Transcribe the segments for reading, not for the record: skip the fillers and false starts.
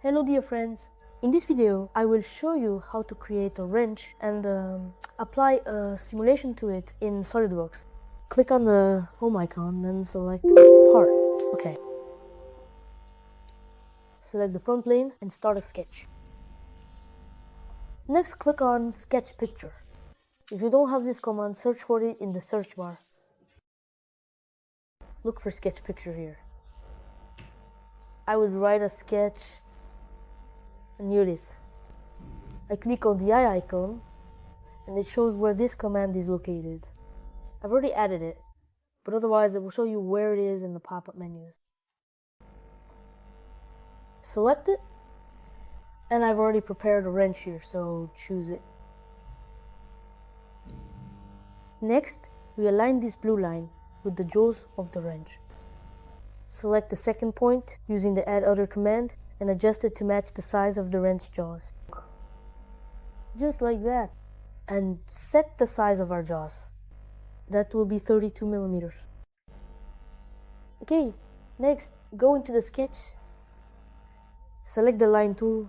Hello dear friends, in this video I will show you how to create a wrench and apply a simulation to it in Solidworks. Click on the home icon and select part. Okay. Select the front plane and start a sketch. Next click on sketch picture. If you don't have this command, search for it in the search bar. Look for sketch picture here. I would write a sketch. And here it is. I click on the eye icon and it shows where this command is located. I've already added it, but otherwise it will show you where it is in the pop-up menus. Select it, and I've already prepared a wrench here, so choose it. Next, we align this blue line with the jaws of the wrench. Select the second point using the add other command and adjust it to match the size of the wrench jaws. Just like that. And set the size of our jaws. That will be 32 millimeters. Okay, next go into the sketch, select the line tool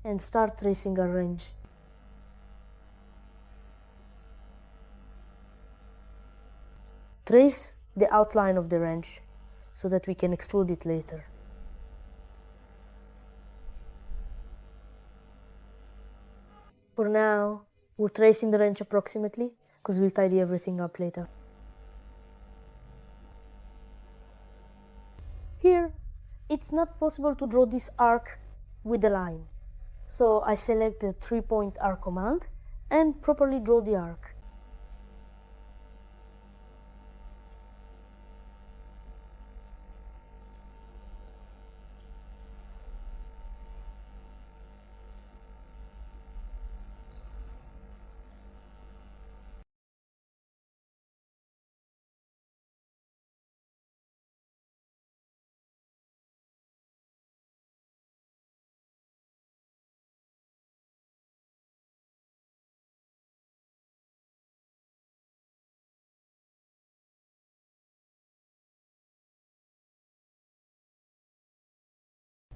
and start tracing our wrench. Trace the outline of the wrench so that we can extrude it later. For now, we're tracing the wrench approximately because we'll tidy everything up later. Here, it's not possible to draw this arc with the line. So I select the 3-point arc command and properly draw the arc.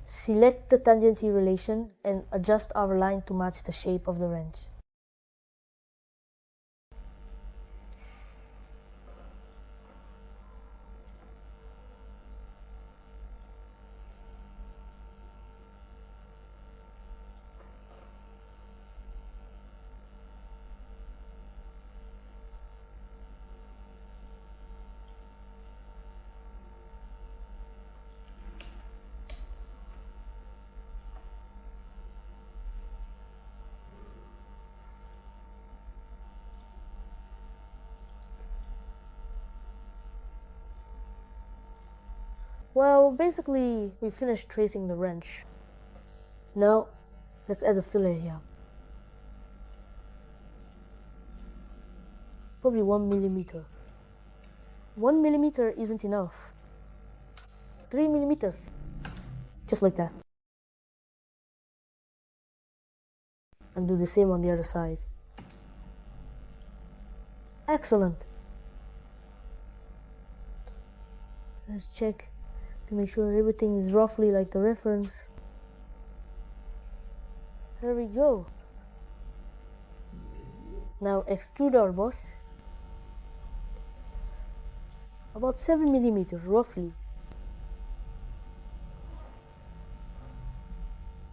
Select the tangency relation and adjust our line to match the shape of the wrench. Well, basically, we finished tracing the wrench. Now, let's add a fillet here. Probably 1 millimeter. 1 millimeter isn't enough. 3 millimeters. Just like that. And do the same on the other side. Excellent. Let's check to make sure everything is roughly like the reference. There we go. Now extrude our boss. About 7 millimeters roughly.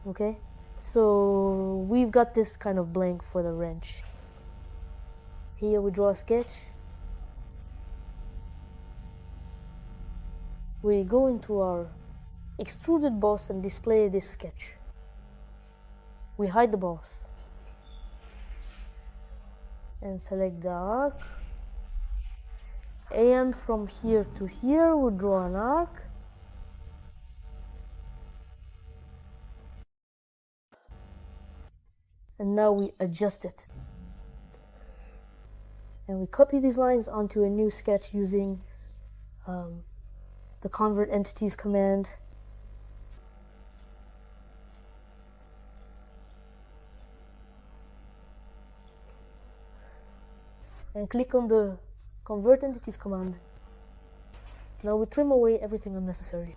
Okay, so we've got this kind of blank for the wrench. Here we draw a sketch. We go into our extruded boss and display this sketch. We hide the boss and select the arc, and from here to here we draw an arc. And now we adjust it. And we copy these lines onto a new sketch using the convert entities command. And click on the convert entities command. Now we trim away everything unnecessary.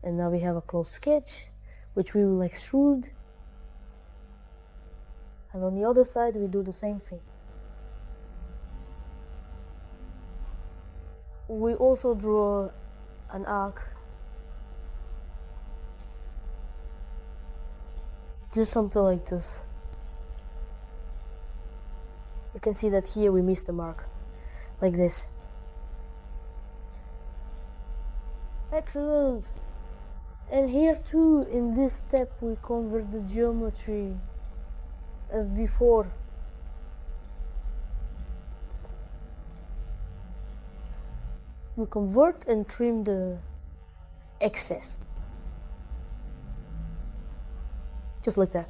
And now we have a closed sketch, which we will extrude. And on the other side, we do the same thing. We also draw an arc. Just something like this. You can see that here we missed the mark. Like this. Excellent! And here too, in this step, we convert the geometry as before. We convert and trim the excess. Just like that.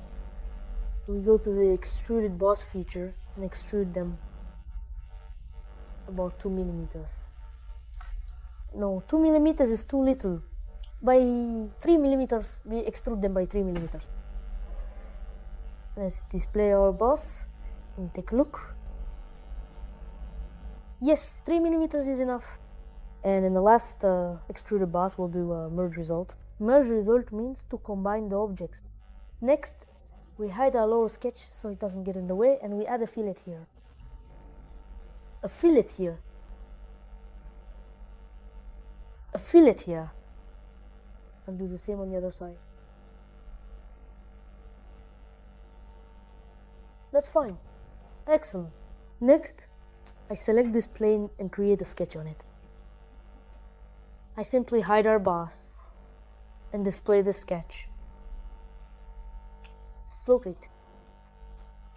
We go to the extruded boss feature and extrude them about 2 millimeters. No, 2 millimeters is too little. By 3 millimeters, we extrude them by 3 millimeters. Let's display our boss and take a look. Yes, 3 millimeters is enough. And in the last extruded boss, we'll do a merge result. Merge result means to combine the objects. Next, we hide our lower sketch so it doesn't get in the way, and we add a fillet here. A fillet here. A fillet here. And do the same on the other side. That's fine. Excellent. Next, I select this plane and create a sketch on it. I simply hide our boss and display the sketch. Locate.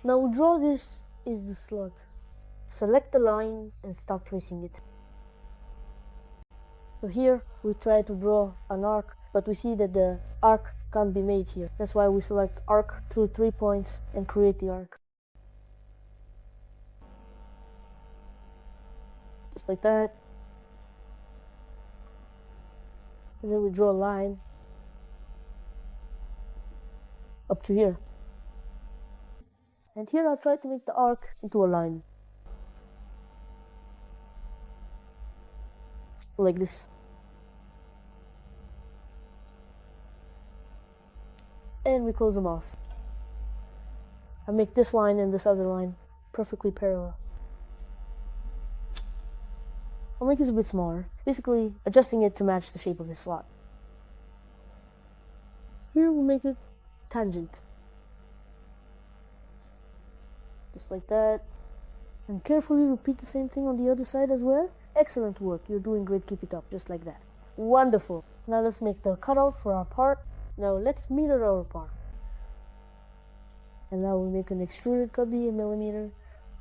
Now draw this is the slot. Select the line and start tracing it. So here we try to draw an arc, but we see that the arc can't be made here. That's why we select arc through 3 points and create the arc. Just like that. And then we draw a line up to here. And here I'll try to make the arc into a line. Like this. And we close them off. I make this line and this other line perfectly parallel. I'll make this a bit smaller, basically adjusting it to match the shape of this slot. Here we'll make it tangent. Just like that. And carefully repeat the same thing on the other side as well. Excellent work, you're doing great, keep it up, just like that. Wonderful. Now let's make the cutout for our part. Now let's meter our part. And now we make an extruded cubby, a millimeter,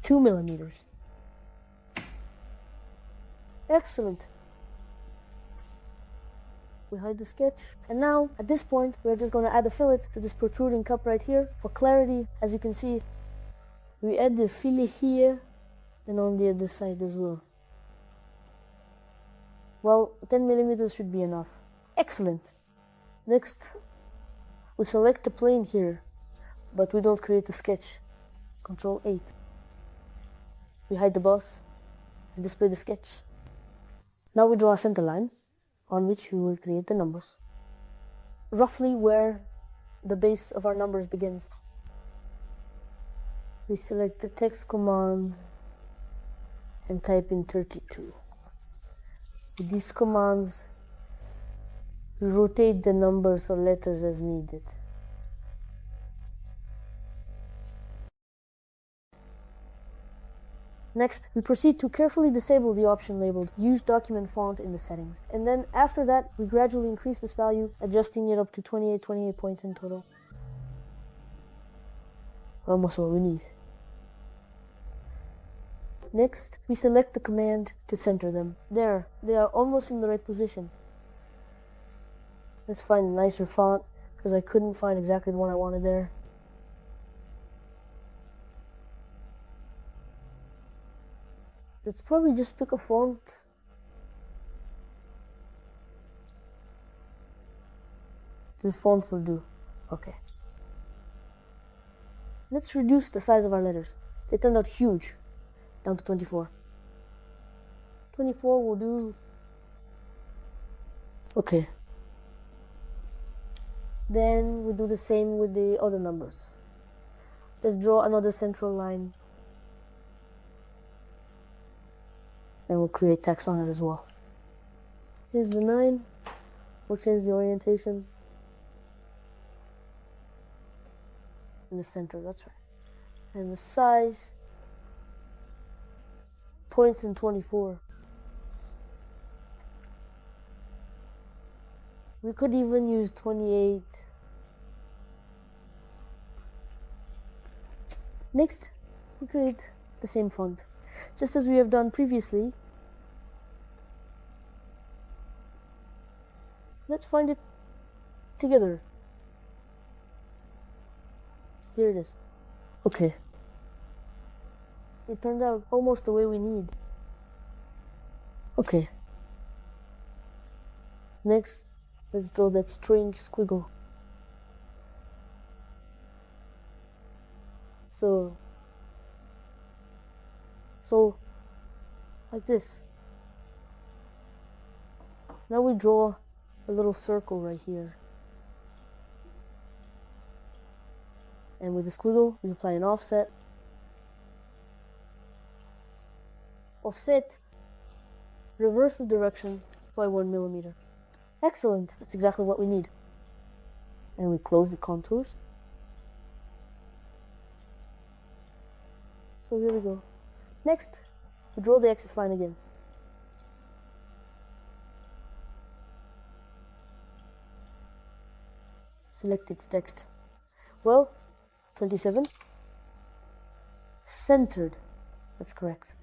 2 millimeters. Excellent. We hide the sketch. And now, at this point, we're just going to add a fillet to this protruding cup right here. For clarity, as you can see, we add the fillet here and on the other side as well. Well, 10 millimeters should be enough. Excellent. Next, we select the plane here, but we don't create a sketch. Control 8. We hide the boss and display the sketch. Now we draw a center line on which we will create the numbers. Roughly where the base of our numbers begins. We select the text command and type in 32. With these commands, we rotate the numbers or letters as needed. Next, we proceed to carefully disable the option labeled Use Document Font in the settings. And then after that, we gradually increase this value, adjusting it up to 28 points in total. Almost what we need. Next, we select the command to center them. There, they are almost in the right position. Let's find a nicer font, because I couldn't find exactly the one I wanted there. Let's probably just pick a font. This font will do. Okay. Let's reduce the size of our letters. They turned out huge. Down to 24. 24 will do. Okay. Then we do the same with the other numbers. Let's draw another central line. And we'll create text on it as well. Here's the 9. We'll change the orientation. In the center, that's right. And the size, points in 24. We could even use 28. Next, we create the same font, just as we have done previously. Let's find it together. Here it is. Okay. It turned out almost the way we need. Okay. Next, let's draw that strange squiggle. So like this. Now we draw a little circle right here. And with the squiggle, we apply an offset. Offset, reverse the direction by 1 millimeter. Excellent, that's exactly what we need. And we close the contours. So here we go. Next, we draw the axis line again. Select its text. Well, 27. Centered. That's correct.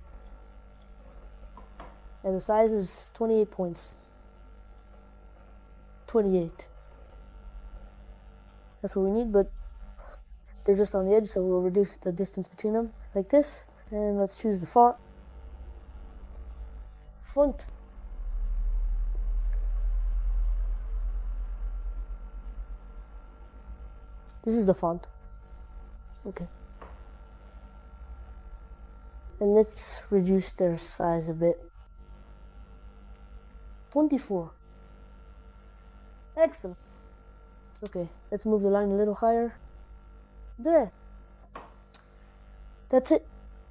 And the size is 28 points. 28. That's what we need, but they're just on the edge, so we'll reduce the distance between them like this. And let's choose the font. Font. This is the font. Okay. And let's reduce their size a bit. 24. Excellent. Okay, let's move the line a little higher. There. That's it.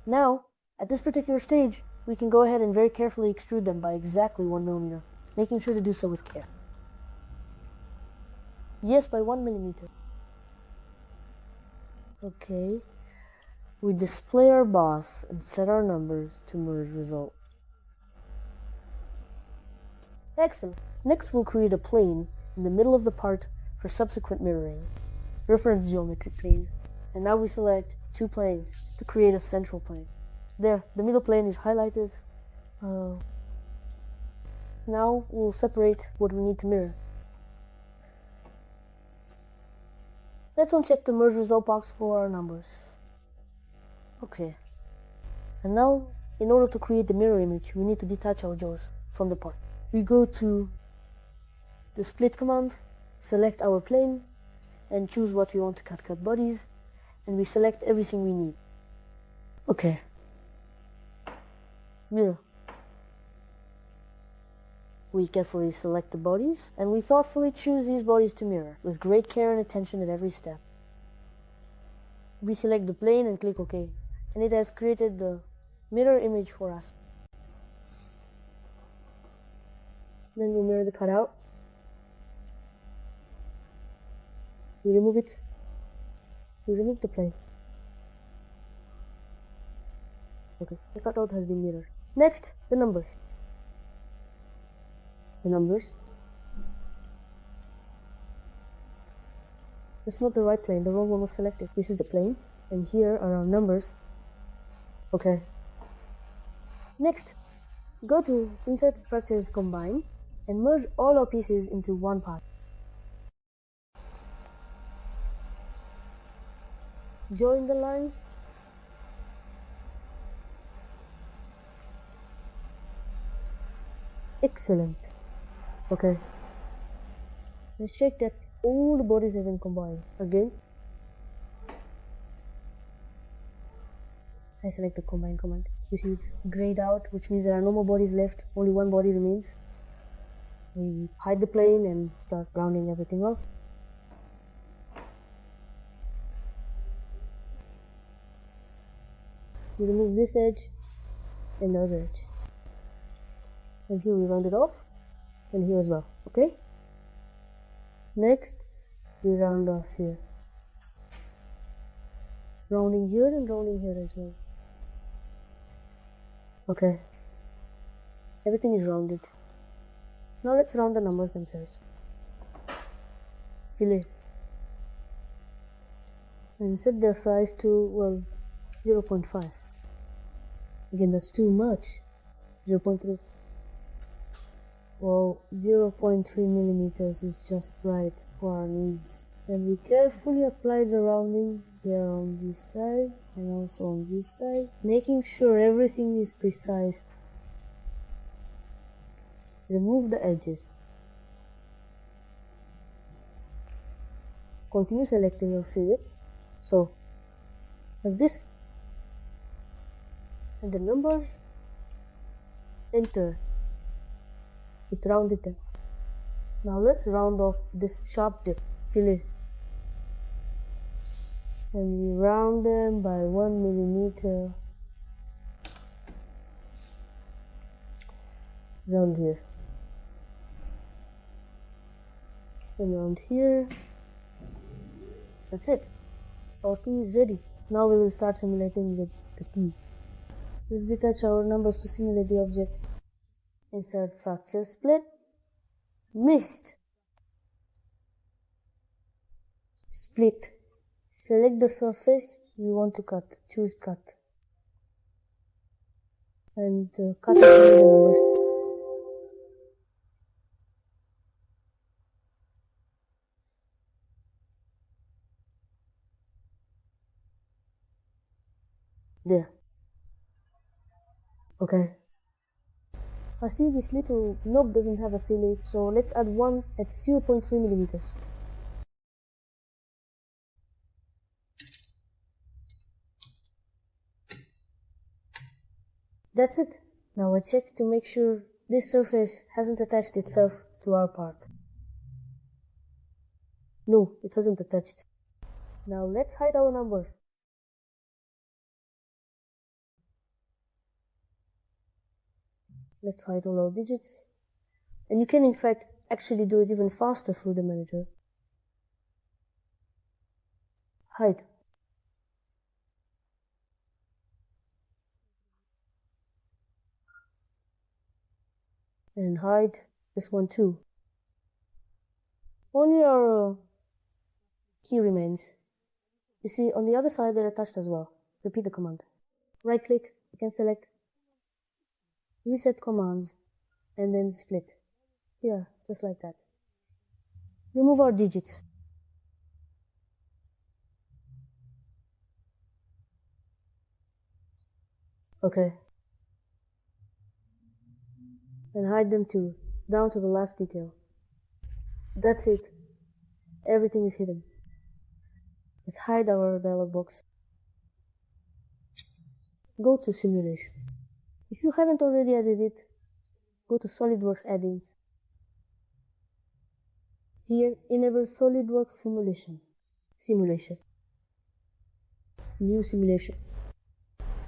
Now, at this particular stage, we can go ahead and very carefully extrude them by exactly 1 millimeter, making sure to do so with care. Yes, by 1 millimeter. Okay. We display our boss and set our numbers to merge result. Excellent. Next, we'll create a plane in the middle of the part for subsequent mirroring. Reference geometry plane. And now we select 2 planes to create a central plane. There, the middle plane is highlighted. Now we'll separate what we need to mirror. Let's uncheck the merge result box for our numbers. Okay. And now, in order to create the mirror image, we need to detach our jaws from the part. We go to the split command, select our plane, and choose what we want to cut bodies, and we select everything we need. Okay. Mirror. We carefully select the bodies, and we thoughtfully choose these bodies to mirror, with great care and attention at every step. We select the plane and click OK, and it has created the mirror image for us. Then we mirror the cutout. We remove it. We remove the plane. Okay, the cutout has been mirrored. Next, the numbers. The numbers. That's not the right plane, the wrong one was selected. This is the plane, and here are our numbers. Okay. Next, go to Insert Structures Combine and merge all our pieces into one part. Join the lines. Excellent. Okay. Let's check that all the bodies have been combined. Again. I select the combine command. You see it's grayed out, which means there are no more bodies left. Only one body remains. We hide the plane and start rounding everything off. We remove this edge and the other edge. And here we round it off, and here as well, okay? Next, we round off here. Rounding here and rounding here as well. Okay. Everything is rounded. Now let's round the numbers themselves. Fillet. And set their size to, well, 0.5. Again, that's too much. 0.3. Well, 0.3 millimeters is just right for our needs. And we carefully apply the rounding here on this side and also on this side, making sure everything is precise. Remove the edges. Continue selecting your fillet. So, like this. And the numbers, enter. It rounded them. Now let's round off this sharp tip fillet. And we round them by 1 millimeter. Round here. And round here. That's it. Our key is ready. Now we will start simulating with the key. Let's detach our numbers to simulate the object. Insert fracture split. Missed. Split. Select the surface you want to cut. Choose cut. And cut the numbers. There. Okay. I see this little knob doesn't have a fillet, so let's add one at 0.3 millimeters. That's it. Now I check to make sure this surface hasn't attached itself to our part. No, it hasn't attached. Now let's hide our numbers. Let's hide all our digits. And you can in fact actually do it even faster through the manager. Hide. And hide this one too. Only our key remains. You see, on the other side they're attached as well. Repeat the command. Right click, you can select Reset Commands, and then split. Here, just like that. Remove our digits. Okay. And hide them too, down to the last detail. That's it. Everything is hidden. Let's hide our dialog box. Go to Simulation. If you haven't already added it, go to Solidworks Add-ins. Here, enable Solidworks Simulation. New simulation.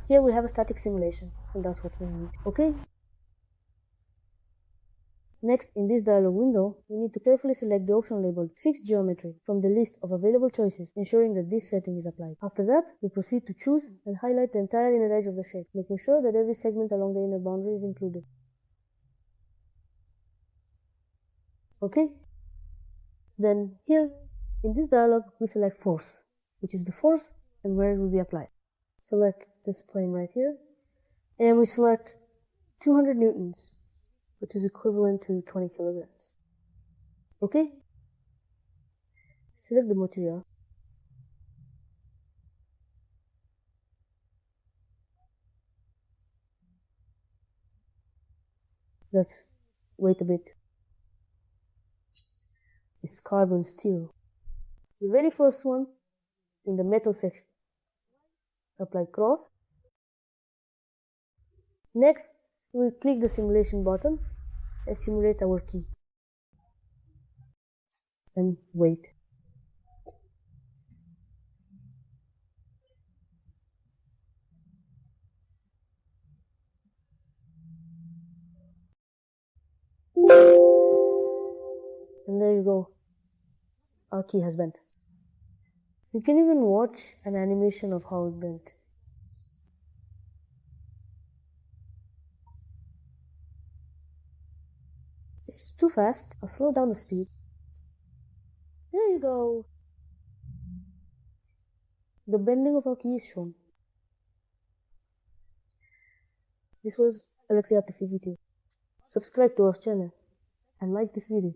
Here we have a static simulation, and that's what we need. Okay? Next, in this dialog window, we need to carefully select the option labeled Fixed Geometry from the list of available choices, ensuring that this setting is applied. After that, we proceed to choose and highlight the entire inner edge of the shape, making sure that every segment along the inner boundary is included. Okay? Then here, in this dialog, we select Force, which is the force and where it will be applied. Select this plane right here, and we select 200 newtons, which is equivalent to 20 kilograms. Okay? Select the material. Let's wait a bit. It's carbon steel. The very first one in the metal section. Apply cross. Next, we'll click the simulation button and simulate our key. And wait. you go. Our key has bent. You can even watch an animation of how it bent. If it's too fast, I'll slow down the speed. There you go. The bending of our key is shown. This was Alexei Subscribe to our channel and like this video.